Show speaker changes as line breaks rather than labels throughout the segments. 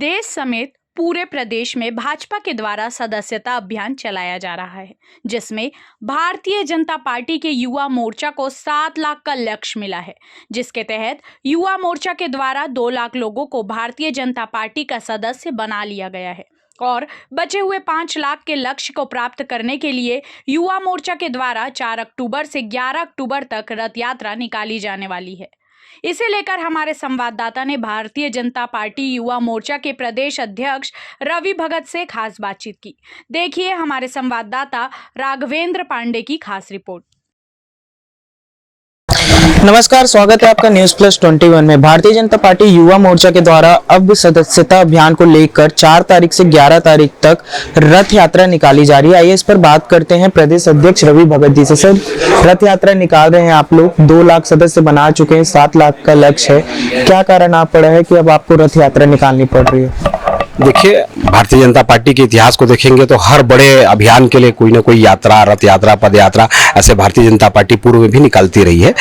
देश समेत पूरे प्रदेश में भाजपा के द्वारा सदस्यता अभियान चलाया जा रहा है, जिसमें भारतीय जनता पार्टी के युवा मोर्चा को 7 लाख का लक्ष्य मिला है, जिसके तहत युवा मोर्चा के द्वारा 2 लाख लोगों को भारतीय जनता पार्टी का सदस्य बना लिया गया है और बचे हुए 5 लाख के लक्ष्य को प्राप्त करने के लिए युवा मोर्चा के द्वारा 4 अक्टूबर से 11 अक्टूबर तक रथ यात्रा निकाली जाने वाली है। इसे लेकर हमारे संवाददाता ने भारतीय जनता पार्टी युवा मोर्चा के प्रदेश अध्यक्ष रवि भगत से खास बातचीत की। देखिए हमारे संवाददाता राघवेंद्र पांडे की खास रिपोर्ट।
नमस्कार, स्वागत है आपका न्यूज़ प्लस 21 में। भारतीय जनता पार्टी युवा मोर्चा के द्वारा अब सदस्यता अभियान को लेकर 4 तारीख से 11 तारीख तक रथ यात्रा निकाली जा रही है। आइए इस पर बात करते हैं प्रदेश अध्यक्ष रवि भगत जी से। सर, रथ यात्रा निकाल रहे हैं आप लोग, 2 लाख सदस्य बना चुके हैं, 7 लाख का लक्ष्य है, क्या कारण आ पड़ा है कि अब आपको रथ यात्रा निकालनी पड़ रही है?
देखिए, भारतीय जनता पार्टी के इतिहास को देखेंगे तो हर बड़े अभियान के लिए कोई ना कोई यात्रा, रथ यात्रा, पद यात्रा ऐसे भारतीय जनता पार्टी पूर्व में भी निकालती रही है।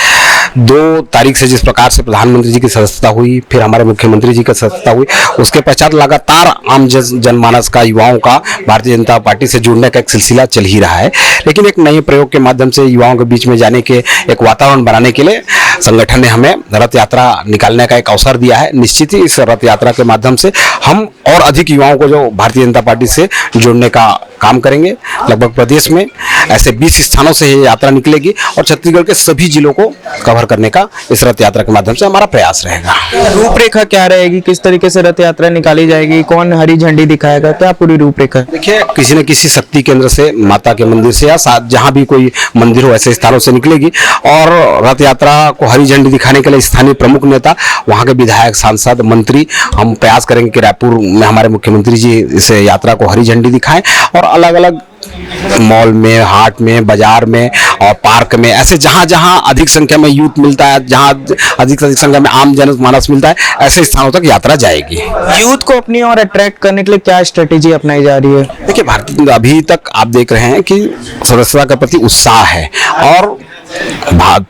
2 तारीख से जिस प्रकार से प्रधानमंत्री जी की सदस्यता हुई, फिर हमारे मुख्यमंत्री जी की सदस्यता हुई, उसके पश्चात लगातार आम जनमानस का, युवाओं का भारतीय जनता पार्टी से जुड़ने का एक सिलसिला चल ही रहा है। लेकिन एक नए प्रयोग के माध्यम से युवाओं के बीच में जाने के, एक वातावरण बनाने के लिए संगठन ने हमें रथ यात्रा निकालने का एक अवसर दिया है। निश्चित ही इस रथ यात्रा के माध्यम से हम और अधिक युवाओं को जो भारतीय जनता पार्टी से जोड़ने का काम करेंगे। लगभग प्रदेश में ऐसे 20 स्थानों से ये यात्रा निकलेगी और छत्तीसगढ़ के सभी जिलों को कवर करने का इस रथ यात्रा के माध्यम से हमारा प्रयास रहेगा।
रूपरेखा क्या रहेगी, किस तरीके से रथ यात्रा निकाली जाएगी, कौन हरी झंडी दिखाएगा, क्या पूरी रूपरेखा?
देखिए, किसी न किसी शक्ति केंद्र से, माता के मंदिर से या साथ जहां भी कोई मंदिर हो ऐसे स्थानों से निकलेगी और रथ यात्रा को हरी झंडी दिखाने के लिए स्थानीय प्रमुख नेता, वहां के विधायक, सांसद, मंत्री, हम प्रयास करेंगे कि रायपुर में हमारे मुख्यमंत्री जी इस यात्रा को हरी झंडी दिखाएं और अलग अलग मॉल में, हाट में, बाजार में और पार्क में, ऐसे जहां जहां अधिक संख्या में यूथ मिलता है, जहां अधिक से अधिक संख्या में आम जनमानस मिलता है, ऐसे स्थानों तक यात्रा जाएगी।
यूथ को अपनी ओर अट्रैक्ट करने के लिए क्या स्ट्रेटेजी अपनाई जा रही है?
देखिए, भारतीय अभी तक आप देख रहे हैं कि सदस्यता के प्रति उत्साह है और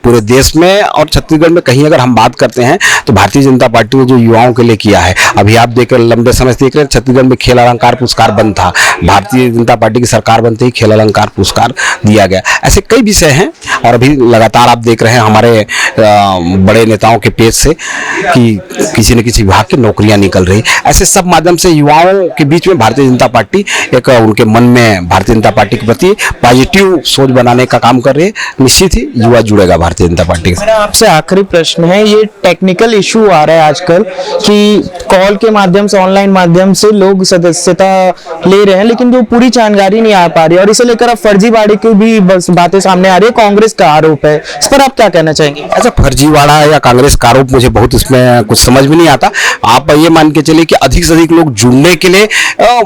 पूरे देश में और छत्तीसगढ़ में कहीं अगर हम बात करते हैं तो भारतीय जनता पार्टी ने जो युवाओं के लिए किया है, अभी आप देख रहे, लंबे समय से देख रहे हैं छत्तीसगढ़ में खेल अलंकार पुरस्कार बंद था, भारतीय जनता पार्टी की सरकार बनते ही खेल अलंकार पुरस्कार दिया गया। ऐसे कई विषय हैं और अभी लगातार आप देख रहे हैं हमारे बड़े नेताओं के पेज से कि किसी न किसी विभाग की नौकरियां निकल रही। ऐसे सब माध्यम से युवाओं के बीच में भारतीय जनता पार्टी एक उनके मन में भारतीय जनता पार्टी के प्रति पॉजिटिव सोच बनाने का काम कर रही है। निश्चित ही युवा जुड़ेगा भारतीय जनता पार्टी से।
मेरा आपसे आखिरी प्रश्न है, ये टेक्निकल इशू आ रहा है आजकल कि कॉल के माध्यम से, ऑनलाइन माध्यम से लोग सदस्यता ले रहे हैं लेकिन जो पूरी जानकारी नहीं आ पा रही और इसे लेकर अब फर्जीवाड़े की भी बातें सामने आ रही है, कांग्रेस का आरोप है, इस पर आप क्या कहना चाहेंगे?
ऐसा फर्जीवाड़ा या कांग्रेस का आरोप मुझे बहुत इसमें कुछ समझ में नहीं आता। आप ये मान के चलिए कि अधिक से अधिक लोग जुड़ने के लिए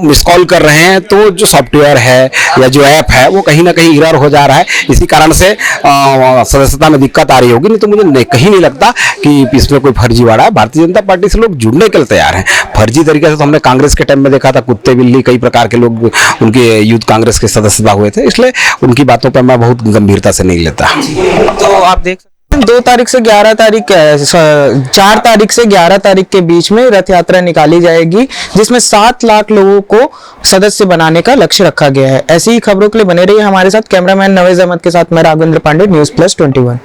मिस कॉल कर रहे हैं, तो जो सॉफ्टवेयर है या जो ऐप है वो कहीं ना कहीं एरर हो जा रहा है, इसी कारण से सदस्यता में दिक्कत आ रही होगी। नहीं तो मुझे कहीं नहीं लगता कि इसमें कोई फर्जीवाड़ा है। भारतीय जनता पार्टी से लोग जुड़ने के लिए तैयार हैं। फर्जी तरीके से तो हमने कांग्रेस के टाइम में देखा था, कुत्ते बिल्ली कई प्रकार के लोग उनके यूथ कांग्रेस के सदस्यता हुए थे, इसलिए उनकी बातों पर मैं बहुत गंभीरता से नहीं लेता।
तो आप देख 2 तारीख से 11 तारीख 4 तारीख से 11 तारीख के बीच में रथ यात्रा निकाली जाएगी, जिसमें 7 लाख लोगों को सदस्य बनाने का लक्ष्य रखा गया है। ऐसी ही खबरों के लिए बने रहिए हमारे साथ। कैमरामैन नवेज अहमद के साथ मैं राघवेंद्र पांडे, न्यूज़ प्लस 21।